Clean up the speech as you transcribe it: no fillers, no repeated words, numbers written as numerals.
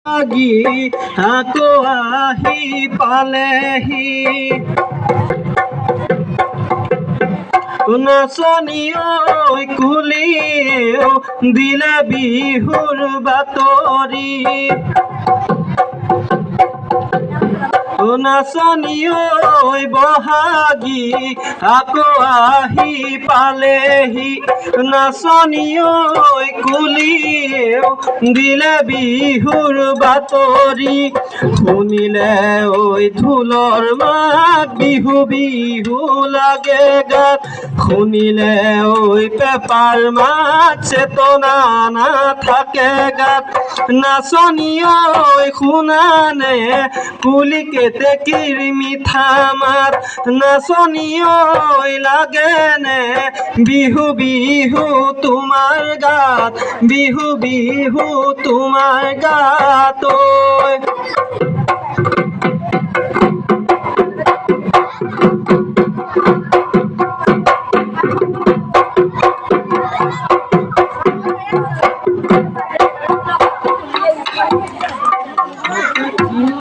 লাগি আকৌ আহি পালেহি নাচনী ঐ কুলিও দিলে বিহুৰ বাতৰি নাচনী ঐ বহাগী আকৌ আহি পালেহি নাচনী ঐ কুলিও দিলে বিহুৰ বাতৰি শুনিলে ঐ ঢোলৰ মাত বিহু বিহু লাগে গাত শুনিলে ঐ পেপাৰ মাত চেতনা নাথাকে গাত নাচনী ঐ শুনানে কুলি কেতেকীৰ মিঠা মাত নাচনী ঐ লাগেনে বিহু বিহু তোমাৰ গাত বিহু বিহু তোমাৰ গাত ঐ